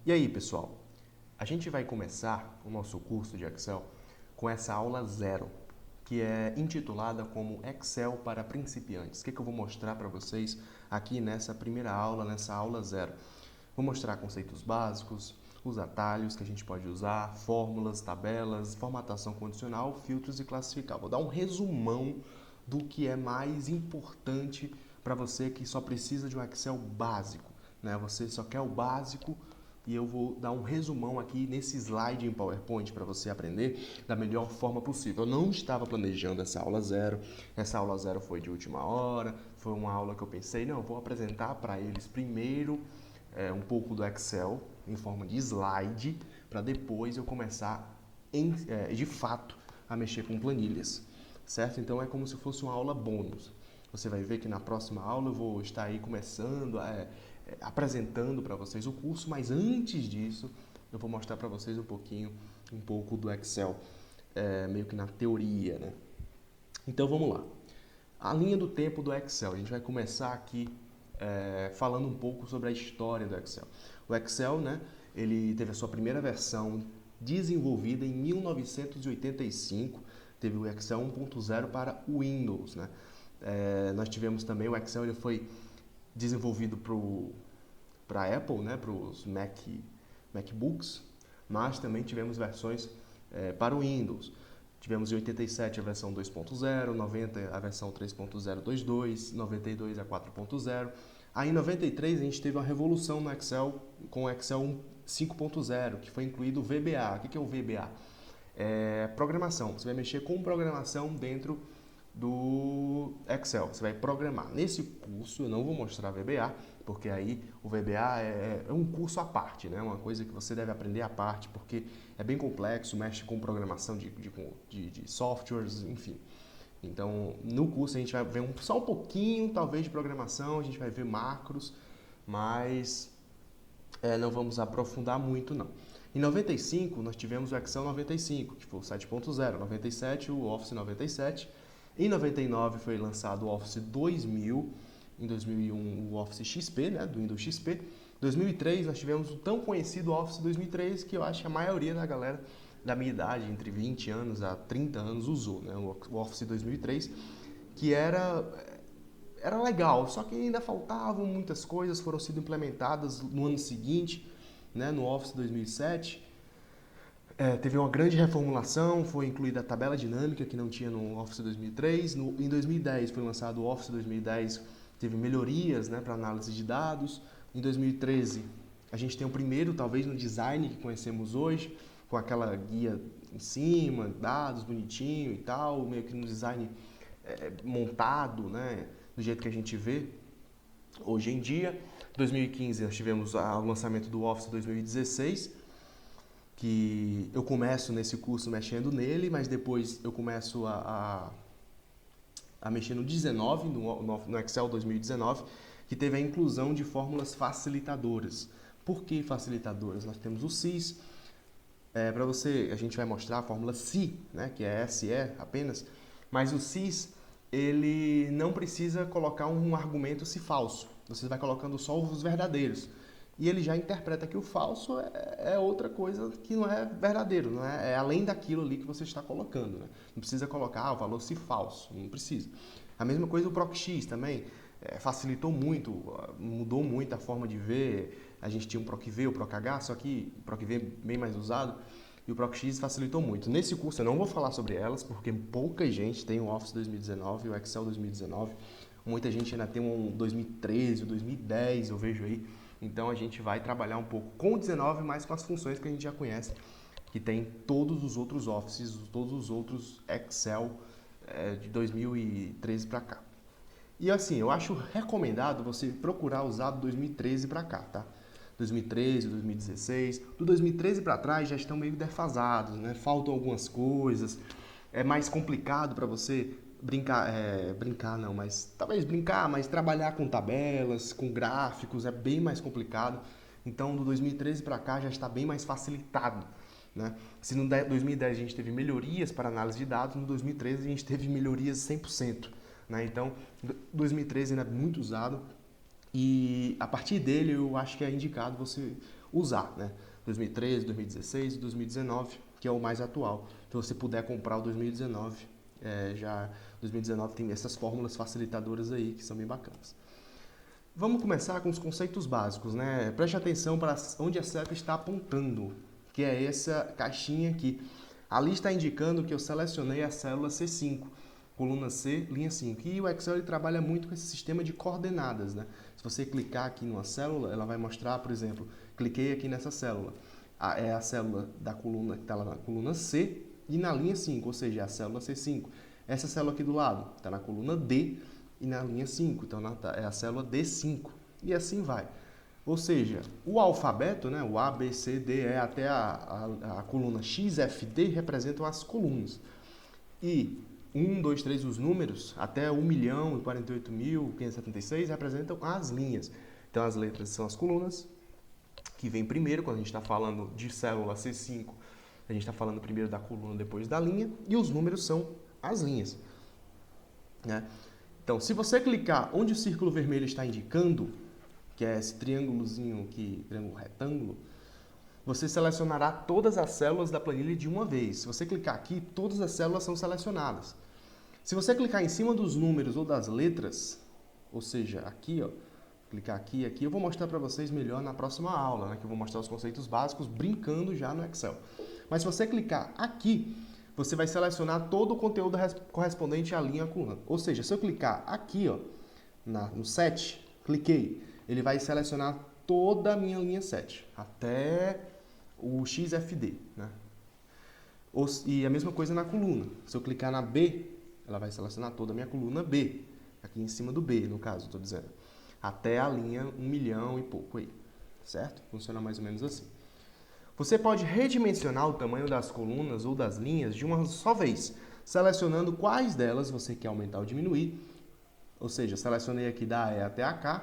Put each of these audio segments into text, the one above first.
E aí, pessoal? A gente vai começar o nosso curso de Excel com essa aula 0, que é intitulada como Excel para principiantes. O que eu vou mostrar para vocês aqui nessa primeira aula, nessa aula 0? Vou mostrar conceitos básicos, os atalhos que a gente pode usar, fórmulas, tabelas, formatação condicional, filtros e classificar. Vou dar um resumão do que é mais importante para você que só precisa de um Excel básico, né? Você só quer o básico e eu vou dar um resumão aqui nesse slide em PowerPoint para você aprender da melhor forma possível. Eu não estava planejando essa aula 0, essa aula 0 foi de última hora, foi uma aula que eu pensei, não, eu vou apresentar para eles primeiro um pouco do Excel em forma de slide, para depois eu começar de fato a mexer com planilhas, certo? Então é como se fosse uma aula bônus. Você vai ver que na próxima aula eu vou estar aí começando, apresentando para vocês o curso, mas antes disso eu vou mostrar para vocês um pouco do Excel, meio que na teoria, né? Então vamos lá. A linha do tempo do Excel. A gente vai começar aqui falando um pouco sobre a história do Excel. O Excel, né, ele teve a sua primeira versão desenvolvida em 1985, teve o Excel 1.0 para o Windows, né? Nós tivemos também o Excel, ele foi desenvolvido para a Apple, né, para os MacBooks, mas também tivemos versões para o Windows. Tivemos em 87 a versão 2.0, 90 a versão 3.022, 92 a 4.0. Aí em 93 a gente teve uma revolução no Excel com o Excel 5.0, que foi incluído o VBA. O que é o VBA? Programação. Você vai mexer com programação dentro do Excel. Você vai programar. Nesse curso eu não vou mostrar VBA, porque aí o VBA é um curso à parte, né? Uma coisa que você deve aprender à parte, porque é bem complexo, mexe com programação de softwares, enfim. Então, no curso a gente vai ver só um pouquinho, talvez, de programação, a gente vai ver macros, mas não vamos aprofundar muito, não. Em 95, nós tivemos o Excel 95, que foi o 7.0. 97, o Office 97. Em 99 foi lançado o Office 2000, em 2001 o Office XP, né, do Windows XP. Em 2003 nós tivemos o tão conhecido Office 2003, que eu acho que a maioria da galera da minha idade, entre 20 anos a 30 anos, usou, né, o Office 2003, que era legal, só que ainda faltavam muitas coisas, foram sendo implementadas no ano seguinte, né, no Office 2007. Teve uma grande reformulação, foi incluída a tabela dinâmica, que não tinha no Office 2003. Em 2010 foi lançado o Office 2010, teve melhorias, né, para análise de dados. Em 2013 a gente tem o primeiro, talvez, no design que conhecemos hoje, com aquela guia em cima, dados bonitinho e tal, meio que no design montado, né, do jeito que a gente vê hoje em dia. Em 2015 nós tivemos o lançamento do Office 2016, que eu começo nesse curso mexendo nele, mas depois eu começo a mexer no 19, no Excel 2019, que teve a inclusão de fórmulas facilitadoras. Por que facilitadoras? Nós temos o SIS, para você, a gente vai mostrar a fórmula SI, né, que é SE apenas, mas o SIS, ele não precisa colocar um argumento se falso, você vai colocando só os verdadeiros. E ele já interpreta que o falso é outra coisa que não é verdadeiro, não é além daquilo ali que você está colocando, né? Não precisa colocar o valor se falso, não precisa. A mesma coisa o PROC-X também, facilitou muito, mudou muito a forma de ver. A gente tinha um PROC-V, o PROC-H, só que o PROC-V é bem mais usado, e o PROC-X facilitou muito. Nesse curso eu não vou falar sobre elas, porque pouca gente tem o Office 2019 e o Excel 2019. Muita gente ainda tem um 2013, o 2010, eu vejo aí. Então a gente vai trabalhar um pouco com o 19, mas com as funções que a gente já conhece, que tem todos os outros Offices, todos os outros Excel de 2013 para cá. E assim, eu acho recomendado você procurar usar do 2013 para cá, tá? 2013, 2016, do 2013 para trás já estão meio defasados, né? Faltam algumas coisas, é mais complicado para você mas trabalhar com tabelas, com gráficos é bem mais complicado. Então, do 2013 para cá já está bem mais facilitado, né? Se no 2010 a gente teve melhorias para análise de dados, no 2013 a gente teve melhorias 100%, né? Então, 2013 ainda é muito usado, E a partir dele eu acho que é indicado você usar, né? 2013, 2016 e 2019, que é o mais atual. Se você puder comprar o 2019, já 2019 tem essas fórmulas facilitadoras aí que são bem bacanas. Vamos começar com os conceitos básicos, né? Preste atenção para onde a seta está apontando, que é essa caixinha aqui. Ali está indicando que eu selecionei a célula C5, coluna C, linha 5. E o Excel ele trabalha muito com esse sistema de coordenadas, né? Se você clicar aqui numa célula, ela vai mostrar, por exemplo, cliquei aqui nessa célula. É a célula da coluna que está lá na coluna C e na linha 5, ou seja, é a célula C5. Essa célula aqui do lado está na coluna D e na linha 5, então é a célula D5. E assim vai. Ou seja, o alfabeto, né, o A, B, C, D, E até a coluna X, F, D representam as colunas. E 1, 2, 3, os números, até 1.048.576 representam as linhas. Então as letras são as colunas, que vem primeiro, quando a gente está falando de célula C5, a gente está falando primeiro da coluna, depois da linha, e os números são as linhas, né? Então, se você clicar onde o círculo vermelho está indicando, que é esse triângulozinho aqui, triângulo retângulo, você selecionará todas as células da planilha de uma vez. Se você clicar aqui, todas as células são selecionadas. Se você clicar em cima dos números ou das letras, ou seja, aqui, ó, clicar aqui e aqui, eu vou mostrar para vocês melhor na próxima aula, né, que eu vou mostrar os conceitos básicos brincando já no Excel. Mas se você clicar aqui, você vai selecionar todo o conteúdo correspondente à linha coluna. Ou seja, se eu clicar aqui, ó, no 7, cliquei, ele vai selecionar toda a minha linha 7, até o XFD, né? E a mesma coisa na coluna. Se eu clicar na B, ela vai selecionar toda a minha coluna B, aqui em cima do B, no caso, estou dizendo, até a linha 1 milhão e pouco aí, certo? Funciona mais ou menos assim. Você pode redimensionar o tamanho das colunas ou das linhas de uma só vez, selecionando quais delas você quer aumentar ou diminuir. Ou seja, selecionei aqui da E até a K,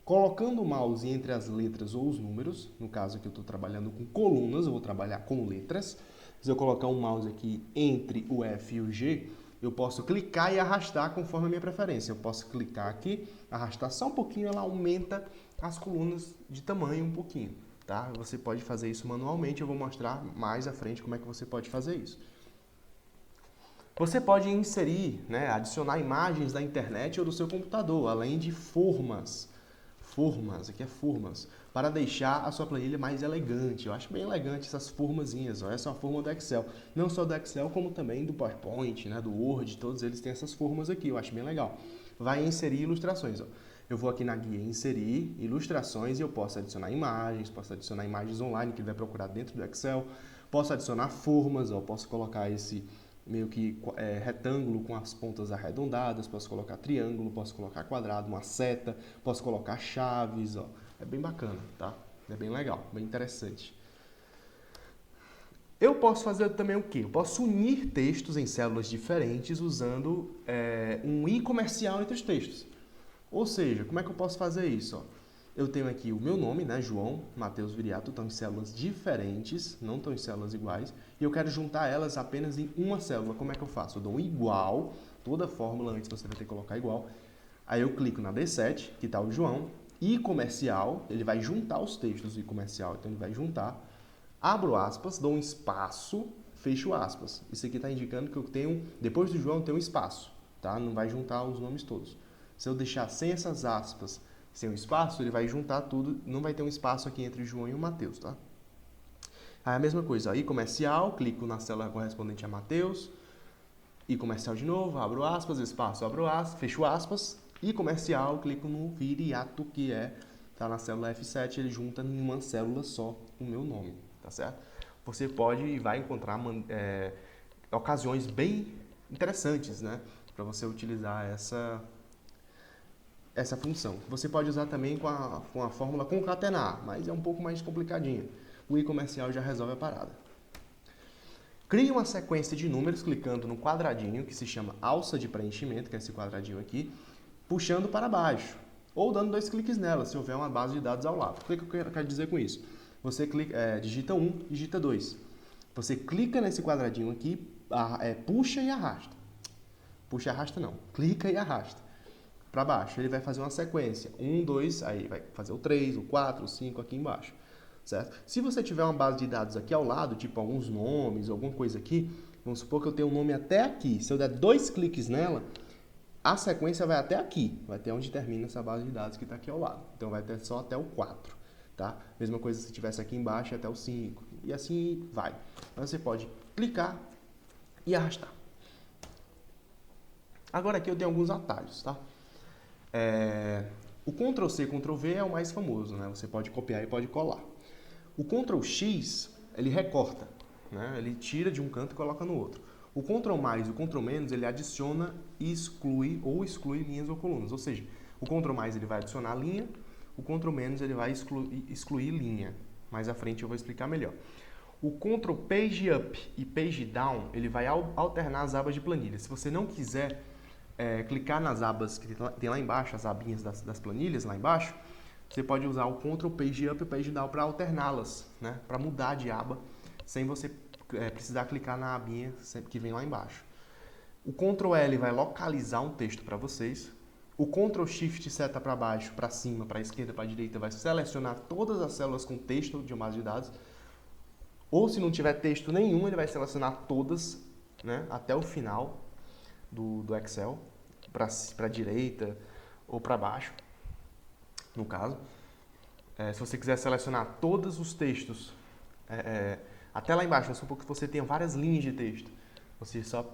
colocando o mouse entre as letras ou os números. No caso aqui eu estou trabalhando com colunas, eu vou trabalhar com letras. Se eu colocar um mouse aqui entre o F e o G, eu posso clicar e arrastar conforme a minha preferência. Eu posso clicar aqui, arrastar só um pouquinho, ela aumenta as colunas de tamanho um pouquinho. Tá? Você pode fazer isso manualmente, eu vou mostrar mais à frente como é que você pode fazer isso. Você pode inserir, né, adicionar imagens da internet ou do seu computador, além de formas. Aqui é formas, para deixar a sua planilha mais elegante. Eu acho bem elegante essas formazinhas, ó. Essa é uma forma do Excel. Não só do Excel, como também do PowerPoint, né, do Word, todos eles têm essas formas aqui, eu acho bem legal. Vai inserir ilustrações, ó. Eu vou aqui na guia inserir ilustrações e eu posso adicionar imagens online que ele vai procurar dentro do Excel, posso adicionar formas, ó, posso colocar esse meio que retângulo com as pontas arredondadas, posso colocar triângulo, posso colocar quadrado, uma seta, posso colocar chaves, ó. É bem bacana, tá? É bem legal, bem interessante. Eu posso fazer também o quê? Eu posso unir textos em células diferentes usando um i comercial entre os textos. Ou seja, como é que eu posso fazer isso? Ó? Eu tenho aqui o meu nome, né, João Matheus Viriato, estão em células diferentes, não estão em células iguais, e eu quero juntar elas apenas em uma célula. Como é que eu faço? Eu dou um igual, toda a fórmula antes você vai ter que colocar igual, aí eu clico na D7, que está o João, i comercial, ele vai juntar os textos do i comercial, então ele vai juntar, abro aspas, dou um espaço, fecho aspas. Isso aqui está indicando que eu tenho, depois do João, eu tenho um espaço, tá? Não vai juntar os nomes todos. Se eu deixar sem essas aspas, sem o espaço, ele vai juntar tudo, não vai ter um espaço aqui entre o João e o Matheus, tá? Aí a mesma coisa, ó, i comercial, clico na célula correspondente a Matheus, i comercial de novo, abro aspas, espaço, abro aspas, fecho aspas, i comercial, clico no Viriato, que tá na célula F7, ele junta em uma célula só o meu nome, tá certo? Você pode e vai encontrar ocasiões bem interessantes, né, para você utilizar essa função. Você pode usar também com a fórmula concatenar, mas é um pouco mais complicadinha. O i comercial já resolve a parada. Crie uma sequência de números clicando no quadradinho, que se chama alça de preenchimento, que é esse quadradinho aqui, puxando para baixo, ou dando 2 cliques nela, se houver uma base de dados ao lado. O que eu quero dizer com isso? Você digita 1, digita 2. Você clica nesse quadradinho aqui, puxa e arrasta. Puxa e arrasta não, clica e arrasta. para baixo. Ele vai fazer uma sequência. 1, 2, aí vai fazer o 3, o 4, o 5 aqui embaixo. Certo? Se você tiver uma base de dados aqui ao lado, tipo alguns nomes, alguma coisa aqui, vamos supor que eu tenho um nome até aqui. Se eu der 2 cliques nela, a sequência vai até aqui. Vai até onde termina essa base de dados que está aqui ao lado. Então vai ter só até o 4. Tá? Mesma coisa se tivesse aqui embaixo até o 5. E assim vai. Então você pode clicar e arrastar. Agora aqui eu tenho alguns atalhos, tá? O Ctrl+C, Ctrl+V é o mais famoso, né? Você pode copiar e pode colar. O Ctrl+X, ele recorta, né? Ele tira de um canto e coloca no outro. O Ctrl+, e o Ctrl-, ele adiciona e exclui ou exclui linhas ou colunas. Ou seja, o Ctrl+, ele vai adicionar linha, o Ctrl-, ele vai excluir linha. Mais à frente eu vou explicar melhor. O Ctrl Page Up e Page Down, ele vai alternar as abas de planilha. Se você não quiser clicar nas abas que tem lá embaixo, as abinhas das planilhas lá embaixo, você pode usar o Ctrl Page Up e Page Down para alterná-las, né? Para mudar de aba, sem você precisar clicar na abinha que vem lá embaixo. O Ctrl L vai localizar um texto para vocês. O Ctrl Shift seta para baixo, para cima, para esquerda, para direita, vai selecionar todas as células com texto de uma base de dados. Ou se não tiver texto nenhum, ele vai selecionar todas, né, até o final do Excel, para a direita ou para baixo, no caso. Se você quiser selecionar todos os textos, até lá embaixo, vamos supor que você tenha várias linhas de texto, você só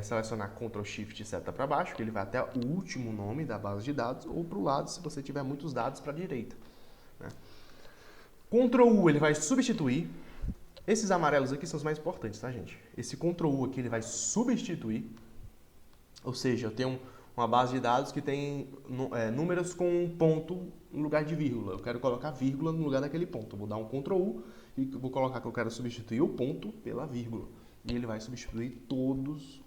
selecionar Ctrl Shift e seta para baixo, que ele vai até o último nome da base de dados, ou para o lado, se você tiver muitos dados, para a direita. Né? Ctrl U, ele vai substituir. Esses amarelos aqui são os mais importantes, tá, gente? Esse Ctrl U aqui, ele vai substituir. Ou seja, eu tenho uma base de dados que tem números com um ponto no lugar de vírgula. Eu quero colocar vírgula no lugar daquele ponto. Eu vou dar um Ctrl U e vou colocar que eu quero substituir o ponto pela vírgula. E ele vai substituir todos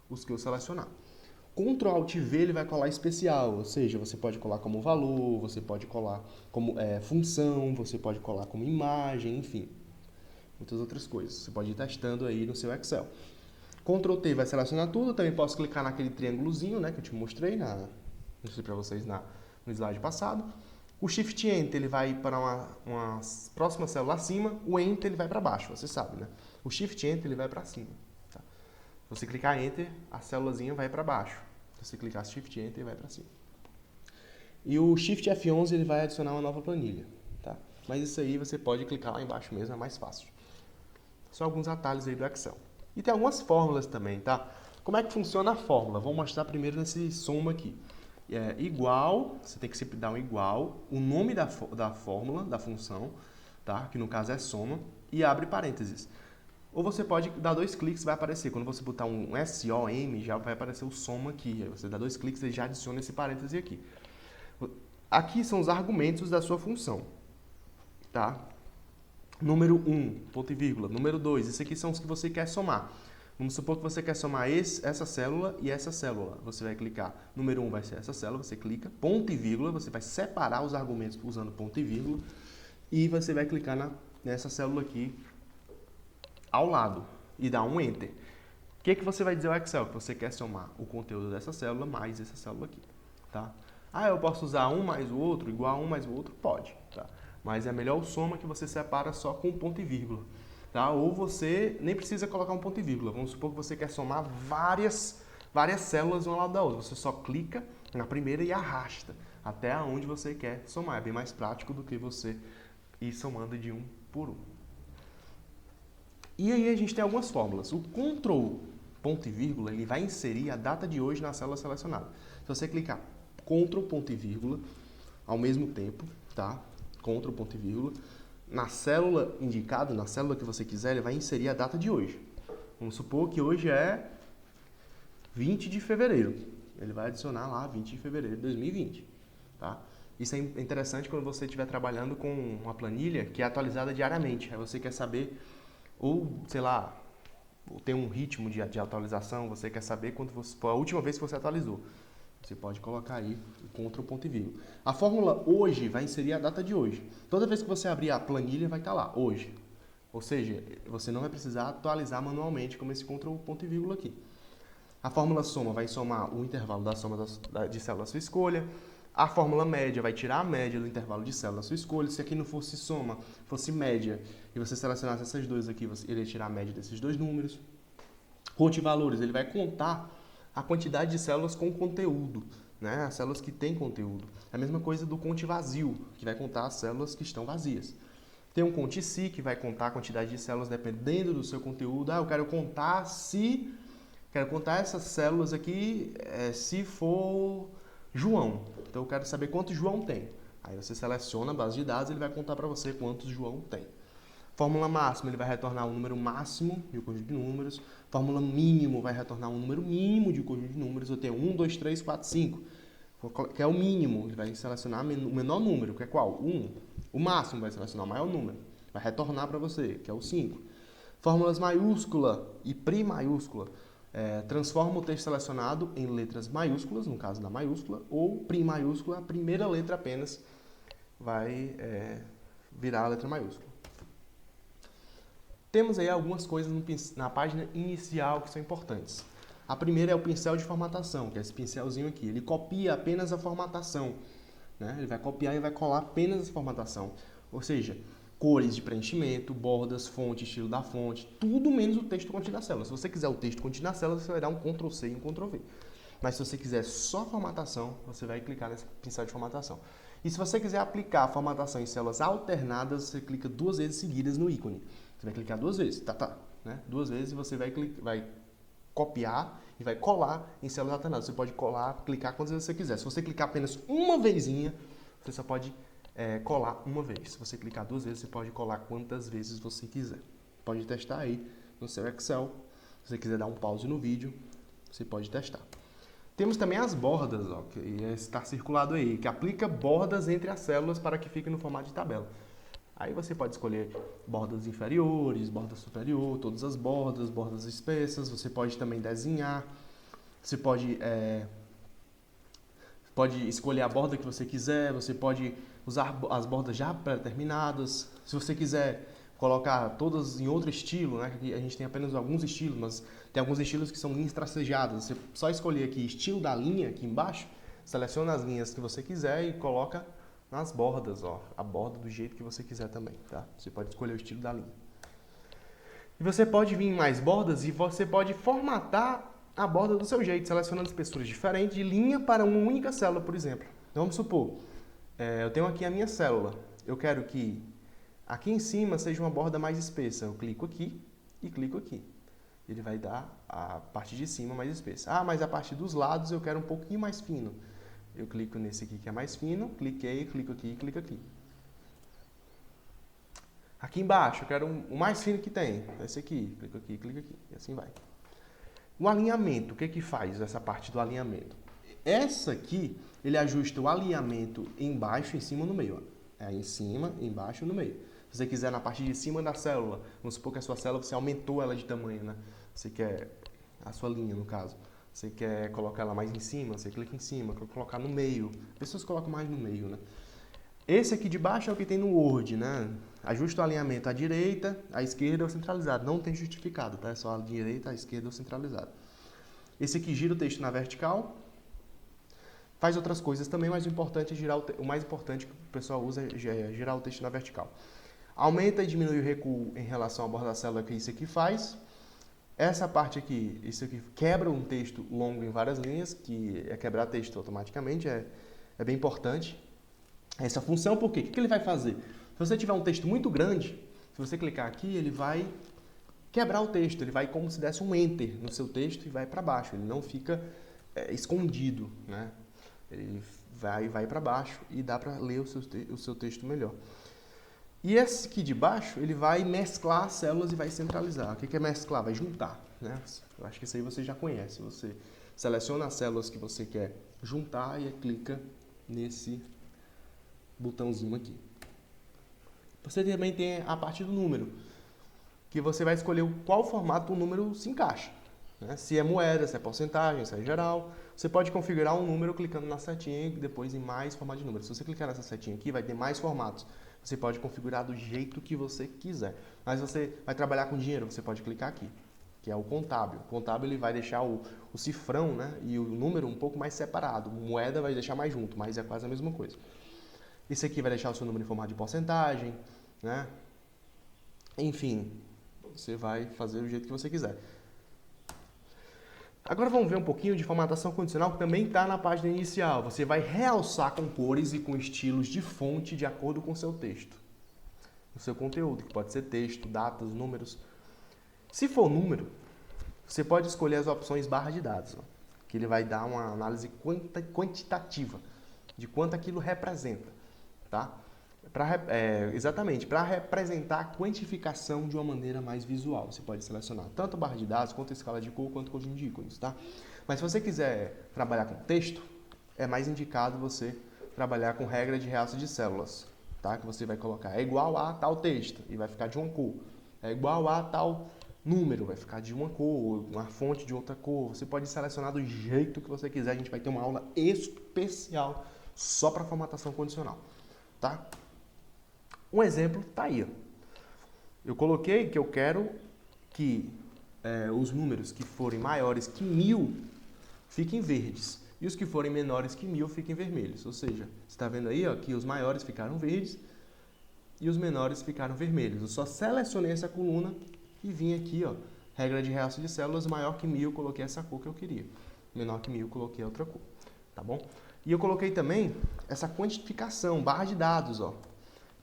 os que eu selecionar. Ctrl Alt V, ele vai colar especial. Ou seja, você pode colar como valor, você pode colar como função, você pode colar como imagem, enfim. Muitas outras coisas. Você pode ir testando aí no seu Excel. Ctrl T vai selecionar tudo. Também posso clicar naquele triângulozinho, né, que eu te mostrei, mostrei para vocês no slide passado. O Shift Enter, ele vai para uma próxima célula acima. O Enter, ele vai para baixo, você sabe, né? O Shift Enter, ele vai para cima. Tá? Se você clicar Enter, a célulazinha vai para baixo. Se você clicar Shift Enter, ele vai para cima. E o Shift F11, ele vai adicionar uma nova planilha. Tá? Mas isso aí você pode clicar lá embaixo mesmo, é mais fácil. Só alguns atalhos aí do Excel. E tem algumas fórmulas também, tá? Como é que funciona a fórmula? Vou mostrar primeiro nesse soma aqui. Igual, você tem que sempre dar um igual, o nome da fórmula, da função, tá? Que no caso é soma, e abre parênteses. Ou você pode dar 2 cliques, vai aparecer. Quando você botar um SOM, já vai aparecer o soma aqui. Aí você dá 2 cliques e já adiciona esse parêntese aqui. Aqui são os argumentos da sua função, tá? Número 1, ponto e vírgula. Número 2, esses aqui são os que você quer somar. Vamos supor que você quer somar essa célula e essa célula. Você vai clicar, número 1 vai ser essa célula, você clica, ponto e vírgula, você vai separar os argumentos usando ponto e vírgula, e você vai clicar nessa célula aqui ao lado e dar um Enter. O que você vai dizer ao Excel? Que você quer somar o conteúdo dessa célula mais essa célula aqui. Tá? Eu posso usar um mais o outro, igual a um mais o outro? Pode. Tá? Mas é melhor o soma que você separa só com ponto e vírgula. Tá? Ou você nem precisa colocar um ponto e vírgula. Vamos supor que você quer somar várias células uma ao lado da outra. Você só clica na primeira e arrasta até onde você quer somar. É bem mais prático do que você ir somando de um por um. E aí a gente tem algumas fórmulas. O Ctrl ponto e vírgula, ele vai inserir a data de hoje na célula selecionada. Se você clicar Ctrl ponto e vírgula ao mesmo tempo, tá? Ctrl ponto e vírgula, na célula indicada, na célula que você quiser, ele vai inserir a data de hoje. Vamos supor que hoje é 20 de fevereiro. Ele vai adicionar lá 20 de fevereiro de 2020. Tá? Isso é interessante quando você estiver trabalhando com uma planilha que é atualizada diariamente. Aí você quer saber, ou sei lá, ou tem um ritmo de atualização, você quer saber quando foi a última vez que você atualizou. Você pode colocar aí o Ctrl ponto e vírgula. A fórmula hoje vai inserir a data de hoje. Toda vez que você abrir a planilha, vai estar lá, hoje. Ou seja, você não vai precisar atualizar manualmente como esse Ctrl ponto e vírgula aqui. A fórmula soma vai somar o intervalo da soma de células da sua escolha. A fórmula média vai tirar a média do intervalo de células da sua escolha. Se aqui não fosse soma, fosse média, e você selecionasse essas duas aqui, você iria tirar a média desses dois números. Conte valores, ele vai contar a quantidade de células com conteúdo, né? As células que têm conteúdo. É a mesma coisa do conte vazio, que vai contar as células que estão vazias. Tem um conte si, que vai contar a quantidade de células dependendo do seu conteúdo. Ah, eu quero contar essas células aqui se for João. Então eu quero saber quantos João tem. Aí você seleciona a base de dados e ele vai contar para você quantos João tem. Fórmula máxima, ele vai retornar um número máximo de um conjunto de números. Fórmula mínimo vai retornar um número mínimo de um conjunto de números. Eu tenho 1, 2, 3, 4, 5, que é o mínimo. Ele vai selecionar o menor número, que é qual? 1. O máximo vai selecionar o maior número. Vai retornar para você, que é o 5. Fórmulas maiúscula e pri maiúscula. Transforma o texto selecionado em letras maiúsculas, no caso da maiúscula, ou pri maiúscula, a primeira letra apenas vai virar a letra maiúscula. Temos aí algumas coisas na página inicial que são importantes. A primeira é o pincel de formatação, que é esse pincelzinho aqui. Ele copia apenas a formatação, né? Ele vai copiar e vai colar apenas a formatação. Ou seja, cores de preenchimento, bordas, fonte, estilo da fonte, tudo menos o texto contido na célula. Se você quiser o texto contido na célula, você vai dar um Ctrl+C e um Ctrl+V. Mas se você quiser só formatação, você vai clicar nesse pincel de formatação. E se você quiser aplicar a formatação em células alternadas, você clica 2 vezes seguidas no ícone. Você vai clicar 2 vezes, né? 2 vezes e você vai copiar e vai colar em células alternadas. Você pode clicar quantas vezes você quiser. Se você clicar apenas uma vezinha, você só pode colar uma vez. Se você clicar 2 vezes, você pode colar quantas vezes você quiser. Pode testar aí no seu Excel. Se você quiser dar um pause no vídeo, você pode testar. Temos também as bordas, ó, que está circulado aí, que aplica bordas entre as células para que fique no formato de tabela. Aí você pode escolher bordas inferiores, borda superior, todas as bordas, bordas espessas. Você pode também desenhar. Você pode escolher a borda que você quiser. Você pode usar as bordas já pré-determinadas. Se você quiser colocar todas em outro estilo, né? Aqui a gente tem apenas alguns estilos, mas tem alguns estilos que são linhas tracejadas. Você só escolher aqui estilo da linha aqui embaixo, seleciona as linhas que você quiser e coloca nas bordas, ó, a borda do jeito que você quiser também, tá? Você pode escolher o estilo da linha. E você pode vir em mais bordas e você pode formatar a borda do seu jeito, selecionando espessuras diferentes de linha para uma única célula, por exemplo. Então, vamos supor, eu tenho aqui a minha célula. Eu quero que aqui em cima seja uma borda mais espessa. Eu clico aqui e clico aqui. Ele vai dar a parte de cima mais espessa. Ah, mas a parte dos lados eu quero um pouquinho mais fino. Eu clico nesse aqui que é mais fino, cliquei, clico aqui e clico aqui. Aqui embaixo, eu quero o mais fino que tem. Esse aqui, clico aqui, clico aqui. E assim vai. O alinhamento, o que que faz essa parte do alinhamento? Essa aqui, ele ajusta o alinhamento embaixo, em cima e no meio. Ó. Em cima, embaixo e no meio. Se você quiser na parte de cima da célula, vamos supor que a sua célula, você aumentou ela de tamanho, né? Você quer a sua linha, no caso. Você quer colocar ela mais em cima, você clica em cima, quer colocar no meio. Pessoas colocam mais no meio, né? Esse aqui de baixo é o que tem no Word, né? Ajusta o alinhamento à direita, à esquerda ou centralizado. Não tem justificado, tá? É só à direita, à esquerda ou centralizado. Esse aqui gira o texto na vertical. Faz outras coisas também, mas o mais importante que o pessoal usa é girar o texto na vertical. Aumenta e diminui o recuo em relação à borda da célula que isso aqui faz. Essa parte aqui, isso aqui quebra um texto longo em várias linhas, que é quebrar texto automaticamente, é bem importante. Essa função, por quê? O que ele vai fazer? Se você tiver um texto muito grande, se você clicar aqui, ele vai quebrar o texto, ele vai como se desse um enter no seu texto e vai para baixo, ele não fica escondido, né? Ele vai para baixo e dá para ler o seu texto melhor. E esse aqui de baixo, ele vai mesclar as células e vai centralizar. O que é mesclar? Vai juntar, né? Eu acho que isso aí você já conhece. Você seleciona as células que você quer juntar e clica nesse botãozinho aqui. Você também tem a parte do número, que você vai escolher qual formato o número se encaixa, né? Se é moeda, se é porcentagem, se é geral. Você pode configurar um número clicando na setinha e depois em mais formato de número. Se você clicar nessa setinha aqui, vai ter mais formatos. Você pode configurar do jeito que você quiser. Mas você vai trabalhar com dinheiro, você pode clicar aqui. que é o contábil. O contábil ele vai deixar o cifrão, né, e o número um pouco mais separado. Moeda vai deixar mais junto, mas é quase a mesma coisa. Esse aqui vai deixar o seu número em formato de porcentagem, né? Enfim, você vai fazer do jeito que você quiser. Agora vamos ver um pouquinho de formatação condicional que também está na página inicial. Você vai realçar com cores e com estilos de fonte de acordo com o seu texto. O seu conteúdo, que pode ser texto, datas, números. Se for número, você pode escolher as opções barra de dados, ó, que ele vai dar uma análise quantitativa de quanto aquilo representa, tá? Exatamente, para representar a quantificação de uma maneira mais visual. Você pode selecionar tanto barra de dados, quanto a escala de cor, quanto conjunto de ícones, tá? Mas se você quiser trabalhar com texto, é mais indicado você trabalhar com regra de realce de células, tá? Que você vai colocar é igual a tal texto e vai ficar de uma cor. É igual a tal número, vai ficar de uma cor, uma fonte de outra cor. Você pode selecionar do jeito que você quiser. A gente vai ter uma aula especial só para formatação condicional, tá? Um exemplo tá aí, ó. Eu coloquei que eu quero que os números que forem maiores que 1000 fiquem verdes e os que forem menores que 1000 fiquem vermelhos. Ou seja, você está vendo aí, ó, que os maiores ficaram verdes e os menores ficaram vermelhos. Eu só selecionei essa coluna e vim aqui, ó, regra de realce de células, maior que 1000, coloquei essa cor que eu queria. Menor que 1000, coloquei outra cor, tá bom? E eu coloquei também essa quantificação, barra de dados, ó.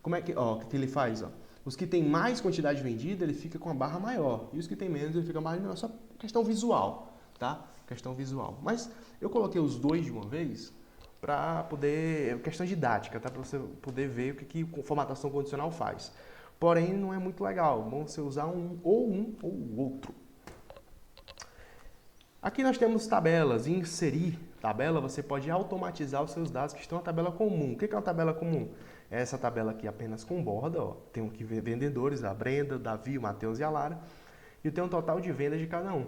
Como é que, ó, o que ele faz, ó? Os que tem mais quantidade vendida, ele fica com a barra maior. E os que tem menos, ele fica com a barra menor. Só questão visual, tá? Questão visual. Mas eu coloquei os dois de uma vez para poder... questão didática, tá? Para você poder ver o que formatação condicional faz. Porém, não é muito legal. Bom você usar um ou o outro. Aqui nós temos tabelas. Em inserir tabela, você pode automatizar os seus dados que estão na tabela comum. O que é uma tabela comum? É essa tabela aqui apenas com borda, ó. Tem aqui vendedores, a Brenda, o Davi, o Matheus e a Lara. E tem um total de vendas de cada um.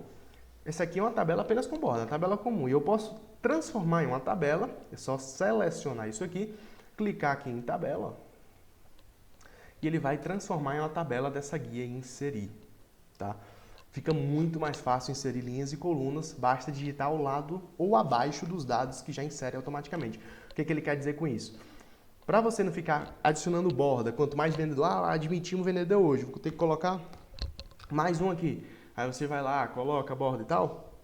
Essa aqui é uma tabela apenas com borda, uma tabela comum. E eu posso transformar em uma tabela, é só selecionar isso aqui, clicar aqui em tabela, ó, e ele vai transformar em uma tabela dessa guia e inserir, tá? Fica muito mais fácil inserir linhas e colunas, basta digitar ao lado ou abaixo dos dados que já insere automaticamente. O que ele quer dizer com isso? Para você não ficar adicionando borda, quanto mais vendedor, admitimos vendedor hoje, vou ter que colocar mais um aqui. Aí você vai lá, coloca a borda e tal.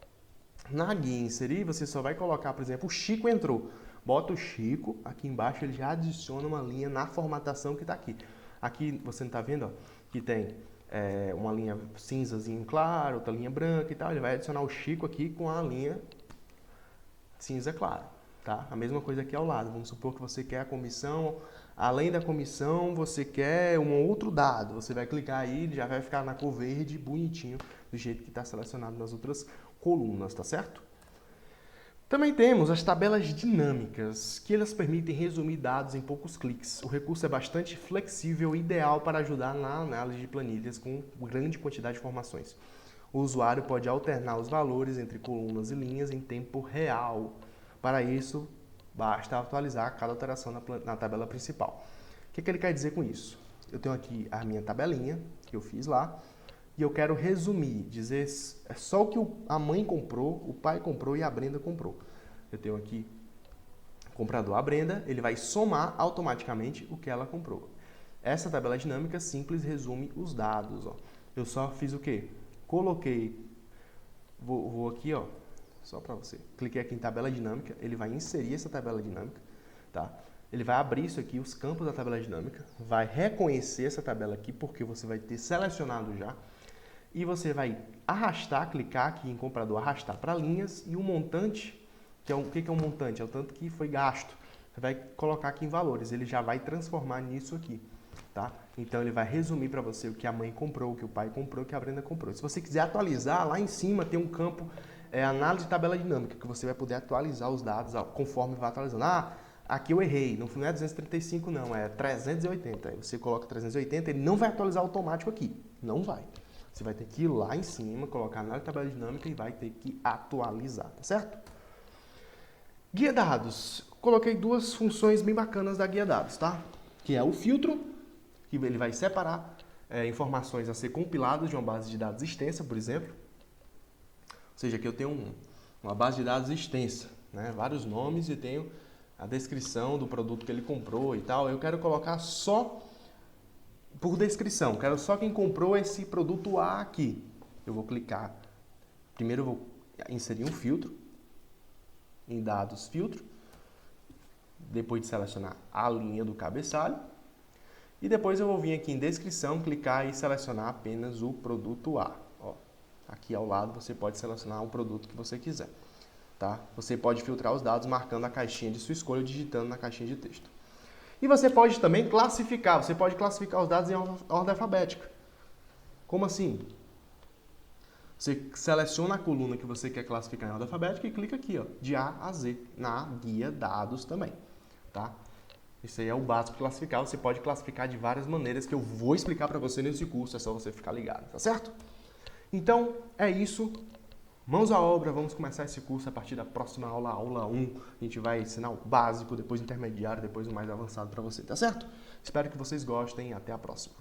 Na guia inserir, você só vai colocar, por exemplo, o Chico entrou. Bota o Chico, aqui embaixo ele já adiciona uma linha na formatação que está aqui. Aqui você não está vendo, ó, que tem uma linha cinzazinho claro, outra linha branca e tal. Ele vai adicionar o Chico aqui com a linha cinza claro. Tá? A mesma coisa aqui ao lado. Vamos supor que você quer a comissão. Além da comissão, você quer um outro dado. Você vai clicar aí, ele já vai ficar na cor verde, bonitinho, do jeito que está selecionado nas outras colunas, tá certo? Também temos as tabelas dinâmicas, que elas permitem resumir dados em poucos cliques. O recurso é bastante flexível e ideal para ajudar na análise de planilhas com grande quantidade de informações. O usuário pode alternar os valores entre colunas e linhas em tempo real. Para isso, basta atualizar cada alteração na tabela principal. O que ele quer dizer com isso? Eu tenho aqui a minha tabelinha, que eu fiz lá, e eu quero resumir, dizer só o que a mãe comprou, o pai comprou e a Brenda comprou. Eu tenho aqui o comprador, a Brenda, ele vai somar automaticamente o que ela comprou. Essa tabela dinâmica simples resume os dados. Ó. Eu só fiz o quê? Coloquei, vou aqui, ó. Só para você. Cliquei aqui em tabela dinâmica, ele vai inserir essa tabela dinâmica, tá? Ele vai abrir isso aqui, os campos da tabela dinâmica, vai reconhecer essa tabela aqui, porque você vai ter selecionado já, e você vai arrastar, clicar aqui em comprador, arrastar para linhas, e o montante, que é o que é um montante? É o tanto que foi gasto. Você vai colocar aqui em valores, ele já vai transformar nisso aqui, tá? Então ele vai resumir para você o que a mãe comprou, o que o pai comprou, o que a Brenda comprou. Se você quiser atualizar, lá em cima tem um campo análise de tabela dinâmica, que você vai poder atualizar os dados conforme vai atualizando. Ah, aqui eu errei, não é 235 não, é 380. Aí você coloca 380, ele não vai atualizar automático aqui, não vai. Você vai ter que ir lá em cima, colocar análise de tabela dinâmica e vai ter que atualizar, tá certo? Guia dados. Coloquei duas funções bem bacanas da guia dados, tá? Que é o filtro, que ele vai separar informações a ser compiladas de uma base de dados extensa, por exemplo, seja, aqui eu tenho uma base de dados extensa, né? Vários nomes e tenho a descrição do produto que ele comprou e tal. Eu quero colocar só por descrição, quero só quem comprou esse produto A aqui. Eu vou clicar, primeiro eu vou inserir um filtro, em dados filtro, depois de selecionar a linha do cabeçalho, e depois eu vou vir aqui em descrição, clicar e selecionar apenas o produto A. Ó, aqui ao lado você pode selecionar o produto que você quiser. Tá? Você pode filtrar os dados marcando a caixinha de sua escolha ou digitando na caixinha de texto. E você pode também classificar, você pode classificar os dados em ordem alfabética. Como assim? Você seleciona a coluna que você quer classificar em ordem alfabética e clica aqui, ó, de A a Z, na guia dados também. Tá? Isso aí é o básico de classificar. Você pode classificar de várias maneiras que eu vou explicar para você nesse curso, é só você ficar ligado, tá certo? Então, é isso. Mãos à obra, vamos começar esse curso a partir da próxima aula, aula 1. A gente vai ensinar o básico, depois o intermediário, depois o mais avançado para você, tá certo? Espero que vocês gostem e até a próxima.